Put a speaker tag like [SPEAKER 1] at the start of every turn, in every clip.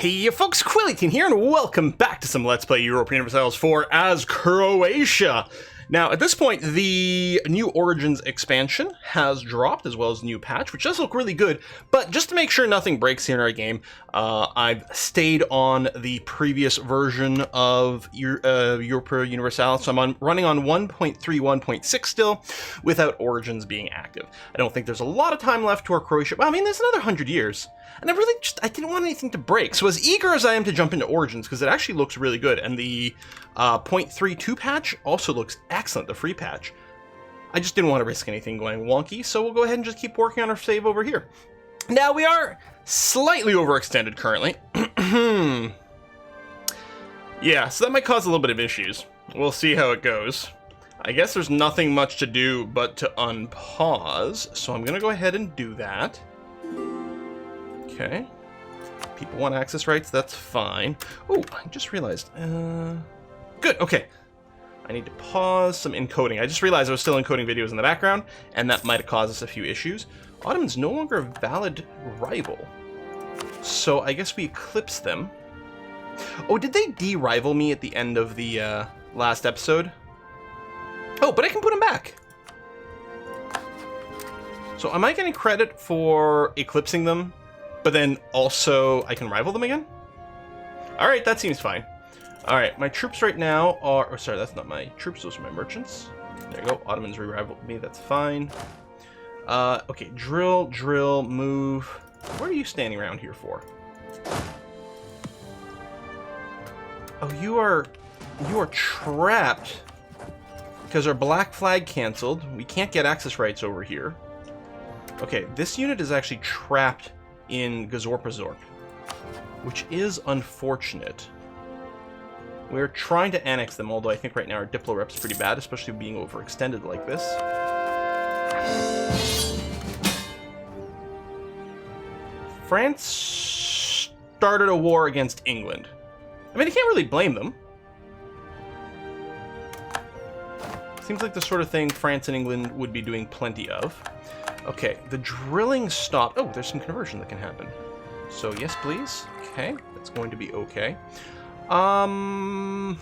[SPEAKER 1] Hey folks, Quilly18 here, and welcome back to some Let's Play Europa Universalis 4 as Croatia. Now, at this point, the New Origins expansion has dropped, as well as the new patch, which does look really good, but just to make sure nothing breaks here in our game, I've stayed on the previous version of Europa Universalis, so I'm running on 1.3.1.6 still, without Origins being active. I don't think there's a lot of time left to our Croatia, well, I mean, there's another 100 years. And I didn't want anything to break. So as eager as I am to jump into Origins, because it actually looks really good, and the 0.32 patch also looks excellent, the free patch, I just didn't want to risk anything going wonky, so we'll go ahead and just keep working on our save over here. Now, we are slightly overextended currently. Yeah, so that might cause a little bit of issues. We'll see how it goes. I guess there's nothing much to do but to unpause, so I'm going to go ahead and do that. Okay. People want access rights, that's fine. Oh, I just realized. Good, okay. I need to pause some encoding. I just realized I was still encoding videos in the background, and that might have caused us a few issues. Ottomans no longer a valid rival. So I guess we eclipse them. Oh, did they de-rival me at the end of the last episode? Oh, but I can put them back. So am I getting credit for eclipsing them? But then also, I can rival them again? Alright, that seems fine. Alright, my troops right now are... Oh, sorry, that's not my troops, those are my merchants. There you go, Ottomans re-rivaled me, that's fine. Okay, drill, move. What are you standing around here for? Oh, you are trapped. Because our black flag canceled. We can't get access rights over here. Okay, this unit is actually trapped in Gazorpazorp, which is unfortunate. We're trying to annex them, although I think right now our Diplo rep's pretty bad, especially being overextended like this. France started a war against England. I mean, I can't really blame them. Seems like the sort of thing France and England would be doing plenty of. Okay, the drilling stopped. Oh, there's some conversion that can happen. So, yes, please. Okay, that's going to be okay. Now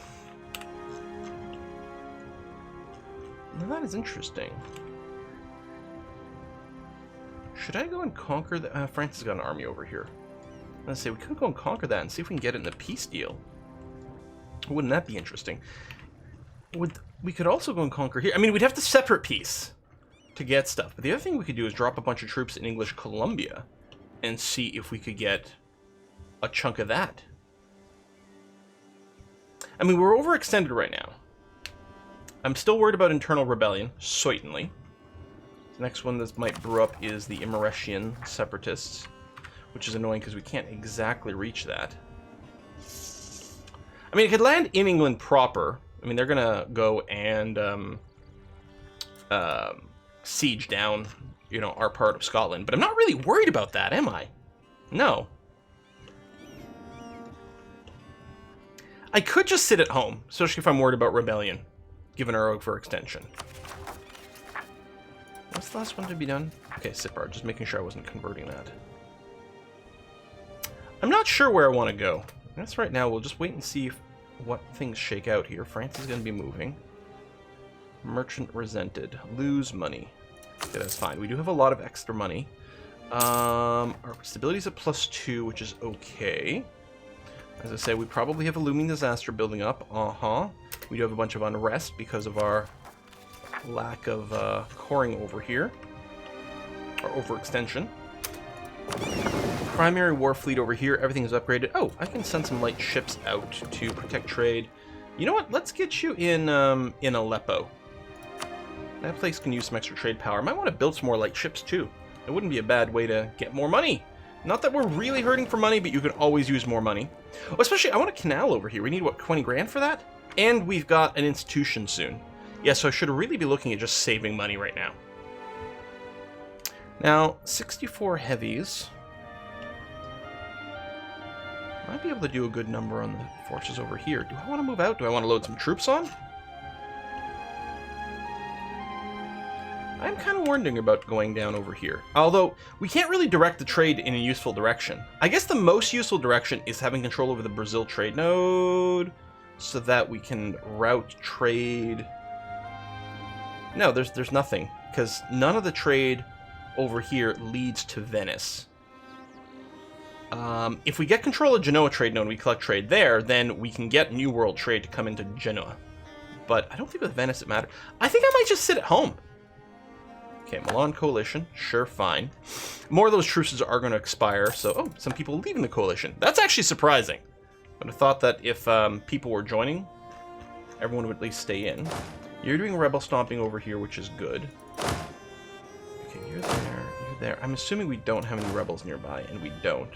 [SPEAKER 1] that is interesting. Should I go and conquer the... France has got an army over here. Let's say we could go and conquer that and see if we can get it in a peace deal. Wouldn't that be interesting? We could also go and conquer here. I mean, we'd have to separate peace to get stuff. But the other thing we could do is drop a bunch of troops in English Columbia and see if we could get a chunk of that. I mean, we're overextended right now. I'm still worried about internal rebellion, certainly. The next one that might brew up is the Immeretian Separatists, which is annoying because we can't exactly reach that. I mean, it could land in England proper. I mean, they're gonna go and siege down, you know, our part of Scotland. But I'm not really worried about that, am I? No. I could just sit at home, especially if I'm worried about rebellion, given our overextension. What's the last one to be done? Okay, Sipar, just making sure I wasn't converting that. I'm not sure where I want to go. That's right now. We'll just wait and see what things shake out here. France is going to be moving. Merchant resented. Lose money. Okay, that's fine. We do have a lot of extra money. Our stability is at +2, which is okay. As I say, we probably have a looming disaster building up. We do have a bunch of unrest because of our lack of coring over here. Or overextension. Primary war fleet over here. Everything is upgraded. Oh, I can send some light ships out to protect trade. You know what? Let's get you in Aleppo. That place can use some extra trade power. I might want to build some more light ships, too. It wouldn't be a bad way to get more money. Not that we're really hurting for money, but you could always use more money. Oh, especially, I want a canal over here. We need, what, 20 grand for that? And we've got an institution soon. Yeah, so I should really be looking at just saving money right now. Now, 64 heavies. Might be able to do a good number on the forces over here. Do I want to move out? Do I want to load some troops on? I am kind of wondering about going down over here. Although, we can't really direct the trade in a useful direction. I guess the most useful direction is having control over the Brazil trade node, so that we can route trade. No, there's nothing, because none of the trade over here leads to Venice. If we get control of Genoa trade node and we collect trade there, then we can get New World trade to come into Genoa. But I don't think with Venice it matters. I think I might just sit at home. Okay, Milan Coalition. Sure, fine. More of those truces are going to expire, so... Oh, some people leaving the coalition. That's actually surprising. I would have thought that if people were joining, everyone would at least stay in. You're doing rebel stomping over here, which is good. Okay, you're there, you're there. I'm assuming we don't have any rebels nearby, and we don't.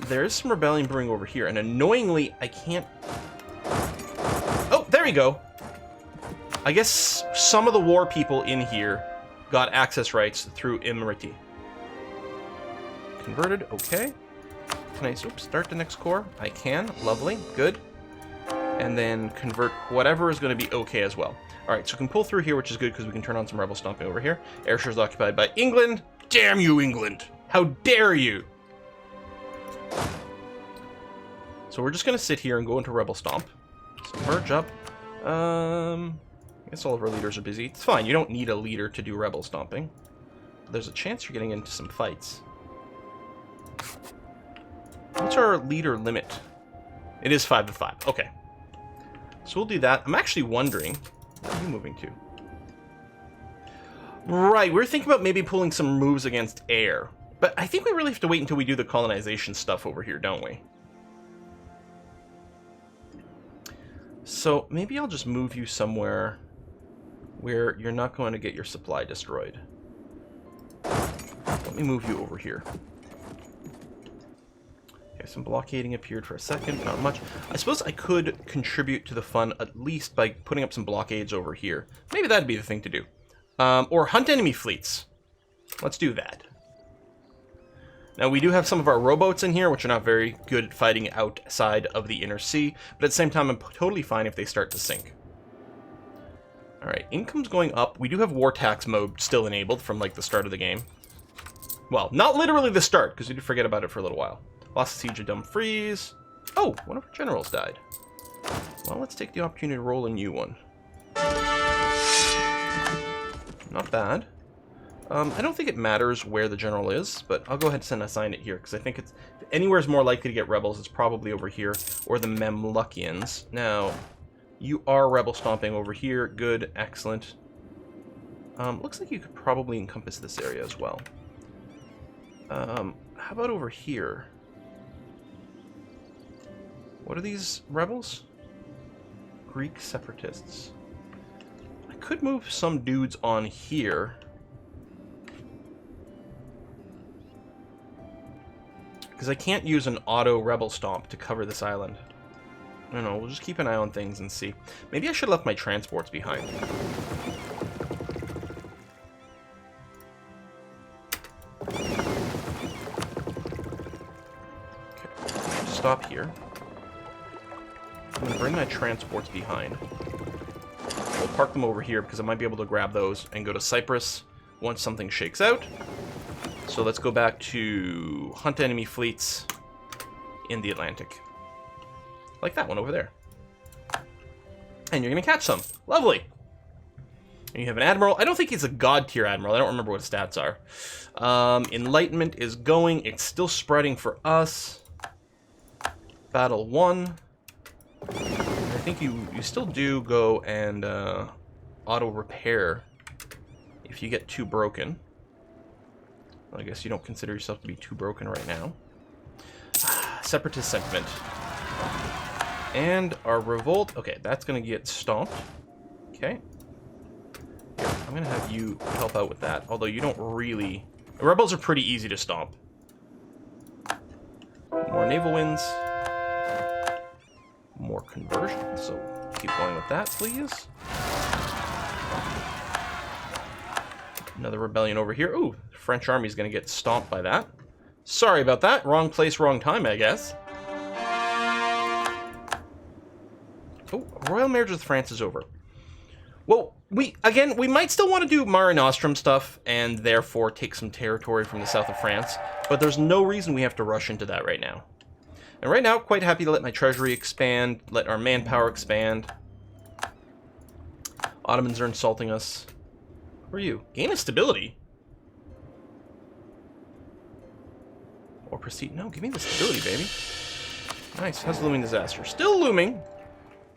[SPEAKER 1] There is some rebellion brewing over here, and annoyingly, I can't... Oh, there we go! I guess some of the war people in here got access rights through Emirati. Converted, okay. Can I start the next core? I can, lovely, good. And then convert whatever is going to be okay as well. Alright, so we can pull through here, which is good because we can turn on some rebel stomping over here. Ayrshire is occupied by England. Damn you, England! How dare you! So we're just going to sit here and go into rebel stomp. So merge up. I guess all of our leaders are busy. It's fine, you don't need a leader to do rebel stomping. There's a chance you're getting into some fights. What's our leader limit? It is 5 to 5. Okay. So we'll do that. I'm actually wondering... Where are you moving to? Right, we're thinking about maybe pulling some moves against air. But I think we really have to wait until we do the colonization stuff over here, don't we? So maybe I'll just move you somewhere where you're not going to get your supply destroyed. Let me move you over here. Okay, some blockading appeared for a second, not much. I suppose I could contribute to the fun at least by putting up some blockades over here. Maybe that'd be the thing to do. Or hunt enemy fleets. Let's do that. Now, we do have some of our rowboats in here, which are not very good at fighting outside of the inner sea, but at the same time, I'm totally fine if they start to sink. Alright, income's going up. We do have war tax mode still enabled from, like, the start of the game. Well, not literally the start, because we did forget about it for a little while. Lost the siege of Dumfries. Oh, one of our generals died. Well, let's take the opportunity to roll a new one. Not bad. I don't think it matters where the general is, but I'll go ahead and assign it here, because I think it's... If anywhere's more likely to get rebels, it's probably over here, or the Mamlukians. Now, you are rebel stomping over here. Good, excellent. Looks like you could probably encompass this area as well. How about over here? What are these rebels? Greek Separatists. I could move some dudes on here. Because I can't use an auto rebel stomp to cover this island. I don't know, we'll just keep an eye on things and see. Maybe I should have left my transports behind. Okay, stop here. I'm going to bring my transports behind. We'll park them over here because I might be able to grab those and go to Cyprus once something shakes out. So let's go back to hunt enemy fleets in the Atlantic. Like that one over there. And you're going to catch some. Lovely. And you have an admiral. I don't think he's a god tier admiral. I don't remember what his stats are. Enlightenment is going. It's still spreading for us. Battle 1. I think you still do go and auto repair if you get too broken. Well, I guess you don't consider yourself to be too broken right now. Separatist sentiment. And our revolt. Okay, that's going to get stomped. Okay. Here, I'm going to have you help out with that. Although you don't really... The rebels are pretty easy to stomp. More naval wins. More conversion. So keep going with that, please. Another rebellion over here. Ooh, the French army's going to get stomped by that. Sorry about that. Wrong place, wrong time, I guess. Oh, royal marriage with France is over. Well, we might still want to do Mare Nostrum stuff, and therefore take some territory from the south of France, but there's no reason we have to rush into that right now. And right now, quite happy to let my treasury expand, let our manpower expand. Ottomans are insulting us. Who are you? Gain of stability? Or proceed? No, give me the stability, baby. Nice. How's the looming disaster? Still looming.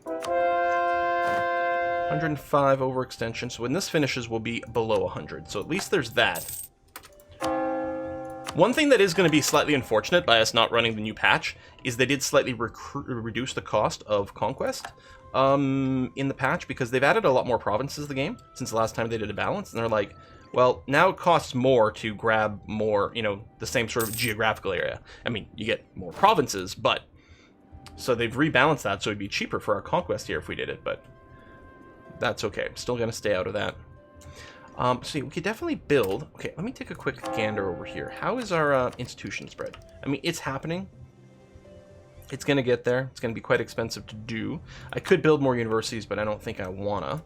[SPEAKER 1] 105 overextension. So when this finishes, we'll be below 100. So at least there's that. One thing that is going to be slightly unfortunate by us not running the new patch is they did slightly reduce the cost of conquest in the patch, because they've added a lot more provinces to the game since the last time they did a balance, and they're like, well, now it costs more to grab more, you know, the same sort of geographical area. I mean, you get more provinces, but... So they've rebalanced that, so it'd be cheaper for our conquest here if we did it, but... That's okay. I'm still going to stay out of that. So we could definitely build... Okay, let me take a quick gander over here. How is our institution spread? I mean, it's happening. It's going to get there. It's going to be quite expensive to do. I could build more universities, but I don't think I wanna.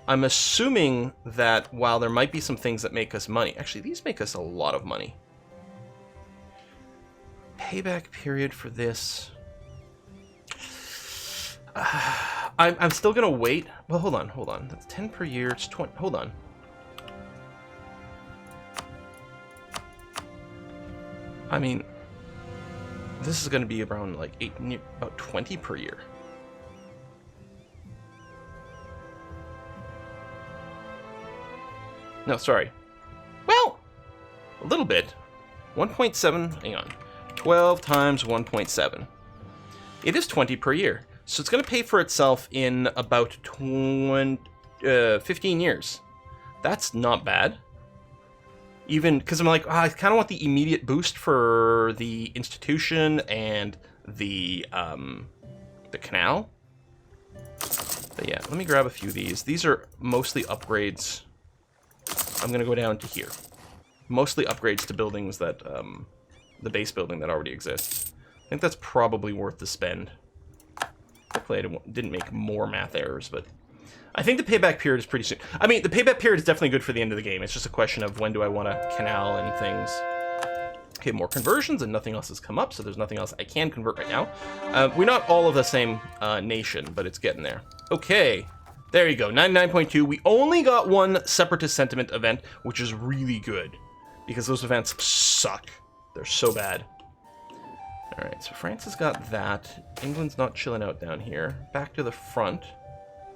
[SPEAKER 1] I'm assuming that while there might be some things that make us money... Actually, these make us a lot of money. Payback period for this... I'm still going to wait. Well, hold on. That's 10 per year. It's 20. Hold on. I mean, this is going to be around like about 20 per year. No, sorry. Well, a little bit. 1.7, hang on. 12 times 1.7. It is 20 per year. So it's going to pay for itself in about 15 years. That's not bad. Even because I'm like, oh, I kind of want the immediate boost for the institution and the canal. But yeah, let me grab a few of these. These are mostly upgrades. I'm going to go down to here. Mostly upgrades to buildings that, the base building that already exists. I think that's probably worth the spend. Hopefully I didn't make more math errors, but I think the payback period is pretty soon. I mean, the payback period is definitely good for the end of the game. It's just a question of when do I want to canal and things. Okay, more conversions, and nothing else has come up, so there's nothing else I can convert right now. We're not all of the same nation, but it's getting there. Okay, there you go, 99.2. We only got one Separatist sentiment event, which is really good, because those events suck. They're so bad. Alright, so France has got that. England's not chilling out down here. Back to the front.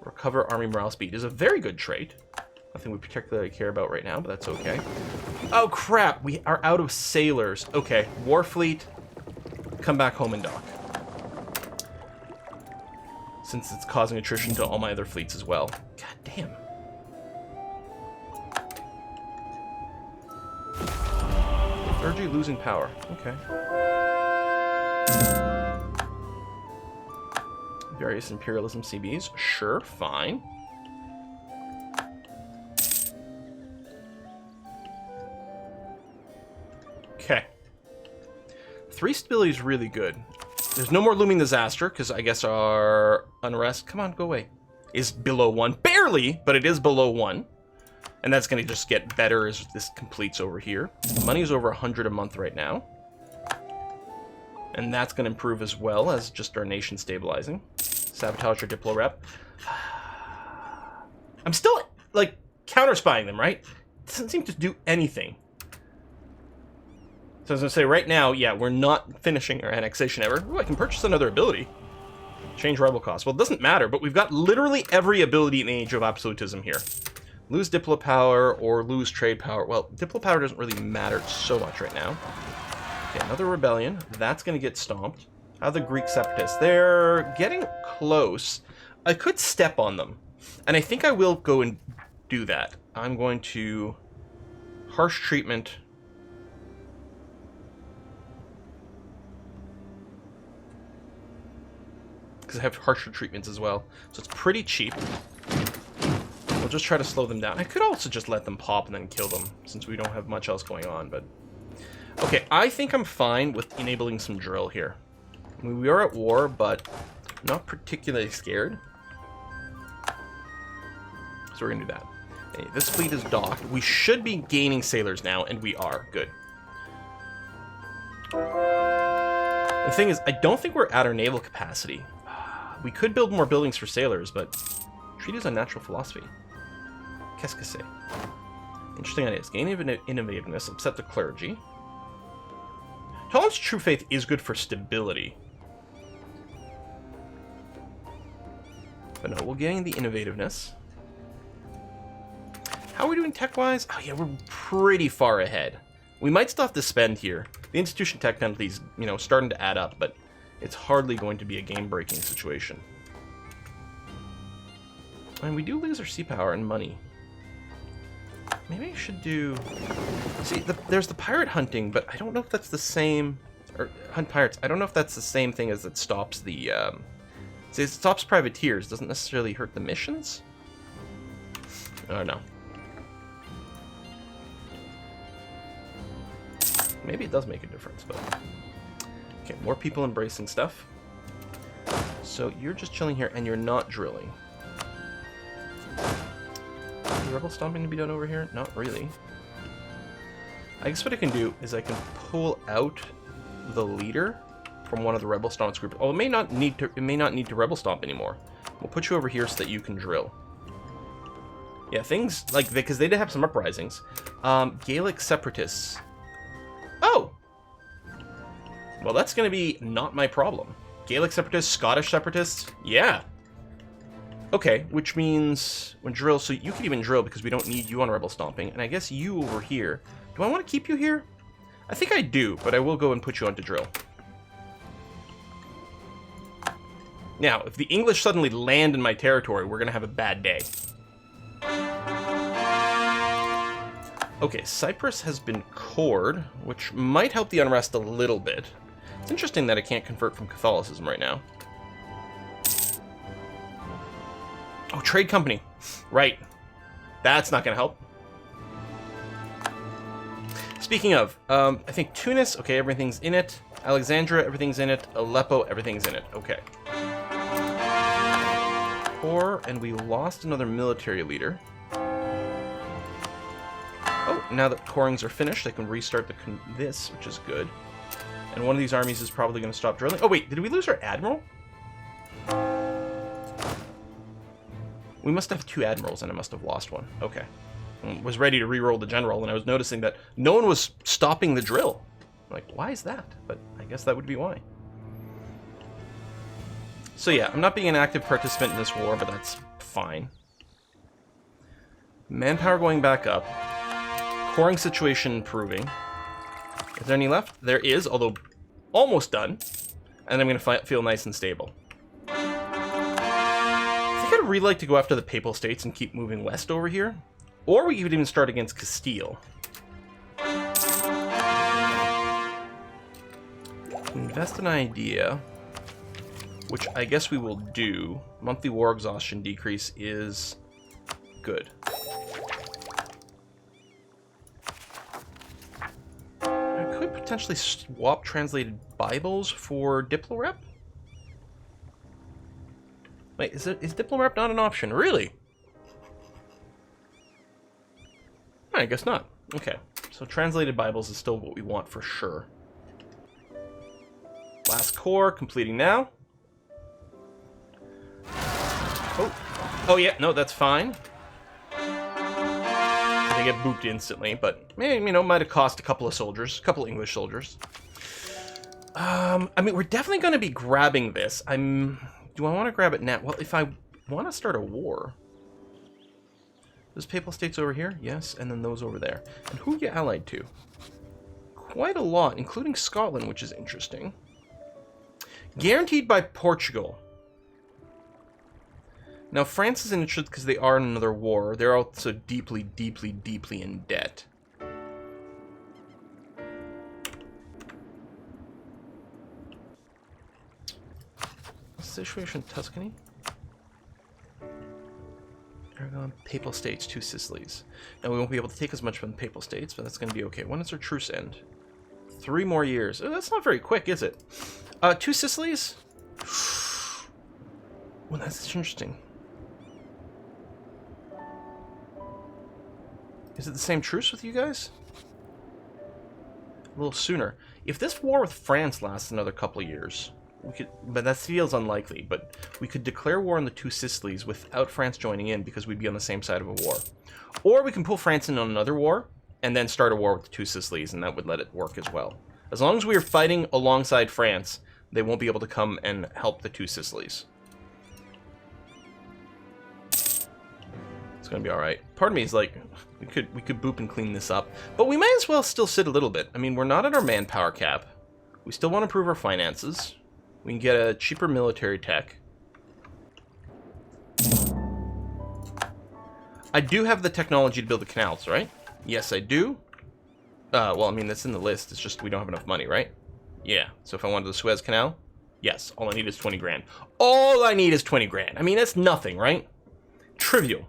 [SPEAKER 1] Recover army morale speed is a very good trait. Nothing we particularly care about right now, but that's okay. Oh crap, we are out of sailors. Okay, war fleet, come back home and dock. Since it's causing attrition to all my other fleets as well. God damn. Clergy losing power. Okay. Various imperialism CBs. Sure, fine. Okay. 3 stability is really good. There's no more looming disaster, because I guess our unrest... Come on, go away. Is below 1. Barely, but it is below 1. And that's going to just get better as this completes over here. Money is over 100 a month right now. And that's going to improve as well as just our nation stabilizing. Sabotage our Diplo rep. I'm still, like, counter-spying them, right? It doesn't seem to do anything. So I was going to say, right now, yeah, we're not finishing our annexation ever. Ooh, I can purchase another ability. Change rival cost. Well, it doesn't matter, but we've got literally every ability in the Age of Absolutism here. Lose Diplo power or lose trade power. Well, Diplo power doesn't really matter so much right now. Okay, another rebellion. That's going to get stomped. How are the Greek Separatists? They're getting close. I could step on them. And I think I will go and do that. I'm going to... Harsh treatment. Because I have harsher treatments as well. So it's pretty cheap. We'll just try to slow them down. I could also just let them pop and then kill them, since we don't have much else going on, but... Okay, I think I'm fine with enabling some drill here. I mean, we are at war, but not particularly scared. As So we're going to do that. Okay, this fleet is docked. We should be gaining sailors now, and we are. Good. The thing is, I don't think we're at our naval capacity. We could build more buildings for sailors, but treaties on natural philosophy. Qu'est-ce que c'est? Interesting ideas. Gain innovativeness, upset the clergy. Tolerance true faith is good for stability. But no, we'll gain the innovativeness. How are we doing tech-wise? Oh yeah, we're pretty far ahead. We might still have to spend here. The institution tech penalties, you know, starting to add up, but it's hardly going to be a game-breaking situation. And we do lose our sea power and money. Maybe I should do... See, there's the pirate hunting, but I don't know if that's the same... Or hunt pirates. I don't know if that's the same thing as it stops the... See, it stops privateers. Doesn't necessarily hurt the missions? I don't know. Maybe it does make a difference, but... Okay, more people embracing stuff. So you're just chilling here, and you're not drilling. Is rebel stomping to be done over here? Not really. I guess what I can do is I can pull out the leader from one of the rebel stomps group. Oh, it may not need to rebel stomp anymore. We'll put you over here so that you can drill. Yeah, things like because they did have some uprisings. Gaelic Separatists. Oh! Well, that's going to be not my problem. Gaelic Separatists, Scottish Separatists? Yeah. Okay, which means when drill, so you can even drill because we don't need you on rebel stomping, and I guess you over here. Do I want to keep you here? I think I do, but I will go and put you onto drill. Now, if the English suddenly land in my territory, we're going to have a bad day. Okay, Cyprus has been cored, which might help the unrest a little bit. It's interesting that I can't convert from Catholicism right now. Oh, trade company. Right. That's not going to help. Speaking of, I think Tunis, okay, everything's in it. Alexandria, everything's in it. Aleppo, everything's in it. Okay. Core, and we lost another military leader. Oh, now that corings are finished, I can restart this, which is good. And one of these armies is probably going to stop drilling. Oh, wait, did we lose our admiral? We must have 2 admirals, and I must have lost one. Okay. I was ready to re-roll the general, and I was noticing that no one was stopping the drill. I'm like, why is that? But I guess that would be why. So yeah, I'm not being an active participant in this war, but that's fine. Manpower going back up. Coring situation improving. Is there any left? There is, although almost done. And I'm going to feel nice and stable. I think I'd really like to go after the Papal States and keep moving west over here. Or we could even start against Castile. Invest an idea, which I guess we will do. Monthly war exhaustion decrease is good. I could potentially swap translated Bibles for Diplorep? Wait, is Diplorep not an option? Really? I guess not. Okay, so translated Bibles is still what we want for sure. Last core, completing now. Oh yeah, no, that's fine. They get booped instantly, but, you know, might have cost a couple of soldiers, a couple of English soldiers. I mean, we're definitely going to be grabbing this. Do I want to grab it now? Well, if I want to start a war... Those Papal States over here? Yes, and then those over there. And who are you allied to? Quite a lot, including Scotland, which is interesting. Guaranteed by Portugal. Now, France is interested because they are in another war. They're also deeply, deeply, deeply in debt. Situation in Tuscany? Aragon, Papal States, 2 Sicilies. Now, we won't be able to take as much from the Papal States, but that's going to be okay. When does our truce end? 3 more years. Oh, that's not very quick, is it? 2 Sicilies? Well, that's interesting. Is it the same truce with you guys? A little sooner. If this war with France lasts another couple of years, we could, but that feels unlikely, but we could declare war on the two Sicilies without France joining in because we'd be on the same side of a war. Or we can pull France in on another war and then start a war with the two Sicilies, and that would let it work as well. As long as we are fighting alongside France, they won't be able to come and help the two Sicilies. It's gonna be alright. Part of me is like, we could boop and clean this up. But we might as well still sit a little bit. I mean, we're not at our manpower cap. We still want to improve our finances. We can get a cheaper military tech. I do have the technology to build the canals, right? Yes, I do. Well, I mean, that's in the list. It's just we don't have enough money, right? Yeah. So if I wanted the Suez Canal, yes, all I need is 20 grand. All I need is 20 grand. I mean, that's nothing, right? Trivial.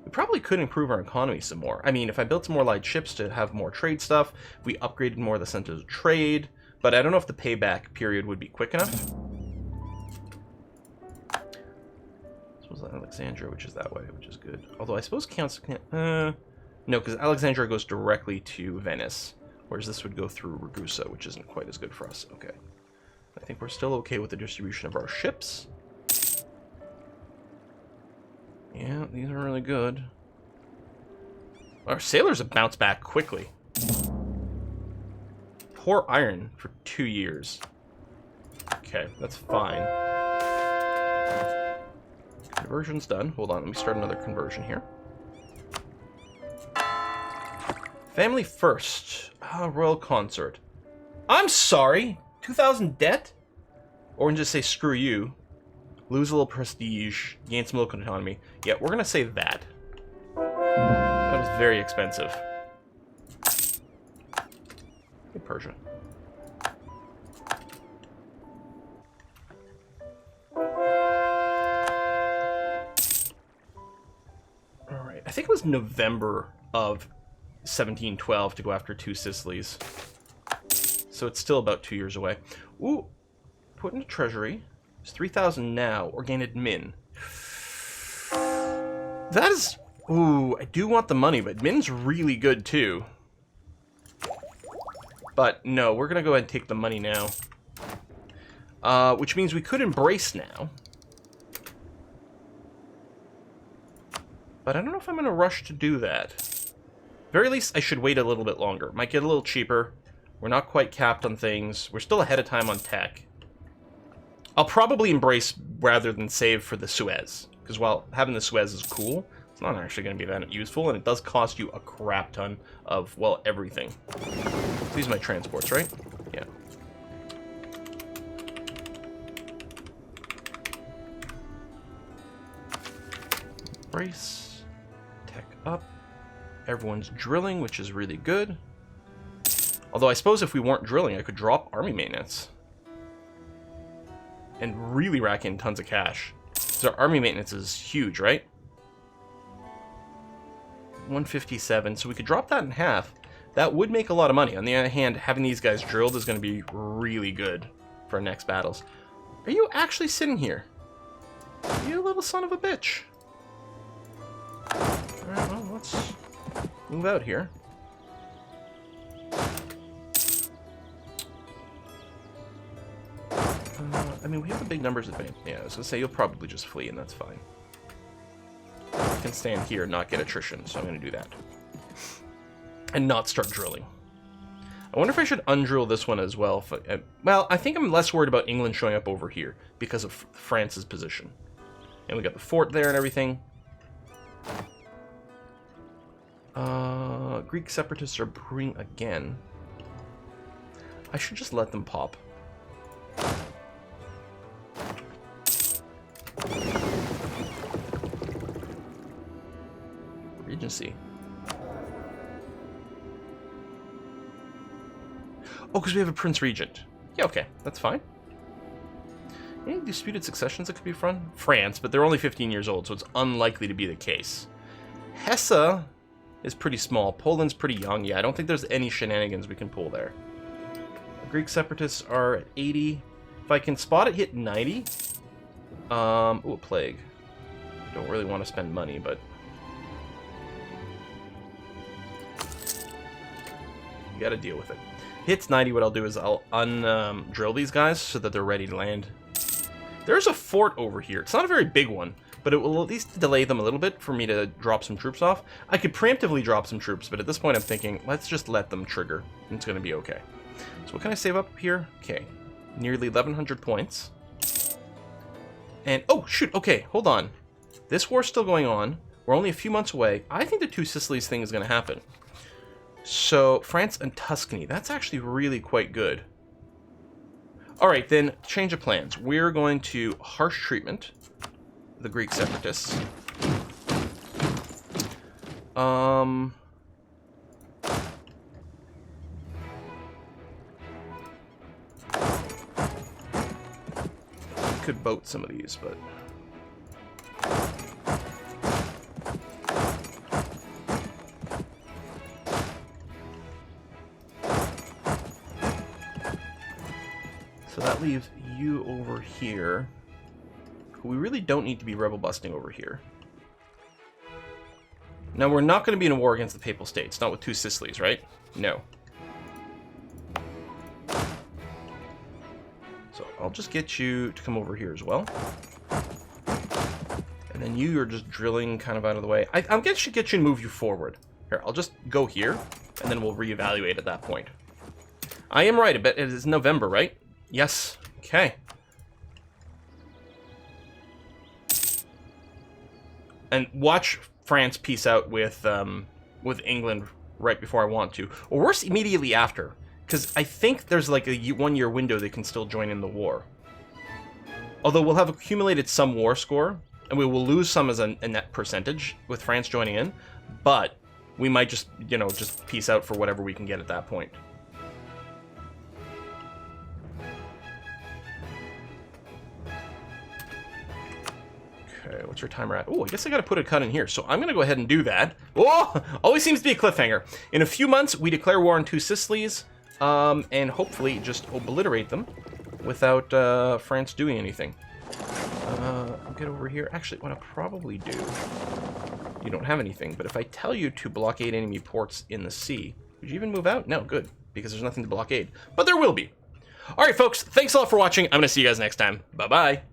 [SPEAKER 1] We probably could improve our economy some more. I mean, if I built some more light ships to have more trade stuff, if we upgraded more of the centers of trade, but I don't know if the payback period would be quick enough. I suppose Alexandria, which is that way, which is good. Although I suppose Council can't... no, because Alexandria goes directly to Venice, whereas this would go through Ragusa, which isn't quite as good for us. Okay. I think we're still okay with the distribution of our ships. Yeah, these are really good. Our sailors have bounced back quickly. Pour iron for 2 years. Okay, that's fine. Conversion's done. Hold on, let me start another conversion here. Family first. Royal consort. I'm sorry! 2,000 debt? Or we can just say screw you. Lose a little prestige, gain some local autonomy. Yeah, we're gonna say that. That was very expensive. Hey, Persia. Alright, I think it was November of 1712 to go after two Sicilies. So it's still about 2 years away. Ooh, put into treasury. It's 3,000 now, or gain admin. That is... Ooh, I do want the money, but admin's really good too. But no, we're gonna go ahead and take the money now. Which means we could embrace now. But I don't know if I'm gonna rush to do that. Very least, I should wait a little bit longer. Might get a little cheaper. We're not quite capped on things. We're still ahead of time on tech. I'll probably embrace rather than save for the Suez. Because while having the Suez is cool, it's not actually going to be that useful, and it does cost you a crap ton of, well, everything. These are my transports, right? Yeah. Embrace. Tech up. Everyone's drilling, which is really good. Although I suppose if we weren't drilling, I could drop army maintenance. And really rack in tons of cash. So our army maintenance is huge, right? 157, so we could drop that in half. That would make a lot of money. On the other hand, having these guys drilled is going to be really good for our next battles. Are you actually sitting here? You little son of a bitch. Alright, well, let's move out here. I mean, we have the big numbers advanced. Yeah, I was going to say, you'll probably just flee, and that's fine. I can stand here and not get attrition, so I'm going to do that. And not start drilling. I wonder if I should undrill this one as well. Well, I think I'm less worried about England showing up over here because of France's position. And we got the fort there and everything. Greek separatists are brewing again. I should just let them pop. Regency. Oh, because we have a Prince Regent. Yeah, okay, that's fine. Any disputed successions that could be from France, but they're only 15 years old, so it's unlikely to be the case. Hesse is pretty small. Poland's pretty young. Yeah, I don't think there's any shenanigans we can pull there. The Greek separatists are at 80. If I can spot it hit 90. Ooh, a plague. Don't really want to spend money, but... You gotta deal with it. Hits 90, what I'll do is I'll drill these guys so that they're ready to land. There's a fort over here. It's not a very big one, but it will at least delay them a little bit for me to drop some troops off. I could preemptively drop some troops, but at this point I'm thinking, let's just let them trigger. And it's going to be okay. So what can I save up here? Okay. Nearly 1,100 points. And, oh, shoot, okay, hold on. This war's still going on. We're only a few months away. I think the Two Sicilies thing is going to happen. So, France and Tuscany. That's actually really quite good. Alright, then, change of plans. We're going to harsh treatment the Greek Separatists. Could boat some of these, but... So that leaves you over here. We really don't need to be rebel busting over here. Now, we're not going to be in a war against the Papal States. Not with Two Sicilies, right? No. So I'll just get you to come over here as well. And then you are just drilling kind of out of the way. I'm going to get you and move you forward. Here, I'll just go here, and then we'll reevaluate at that point. I am right. I bet it is November, right? Yes. Okay. And watch France peace out with England right before I want to. Or worse, immediately after. Because I think there's like a 1-year window they can still join in the war. Although we'll have accumulated some war score, and we will lose some as a net percentage with France joining in. But we might just, you know, just peace out for whatever we can get at that point. Okay, what's your timer at? Oh, I guess I gotta put a cut in here, so I'm gonna go ahead and do that. Oh, always seems to be a cliffhanger. In a few months, we declare war on Two Sicilies, and hopefully just obliterate them without France doing anything. I'll get over here. Actually, what I'll probably do, you don't have anything, but if I tell you to blockade enemy ports in the sea, would you even move out? No, good, because there's nothing to blockade. But there will be. All right, folks, thanks a lot for watching. I'm gonna see you guys next time. Bye-bye.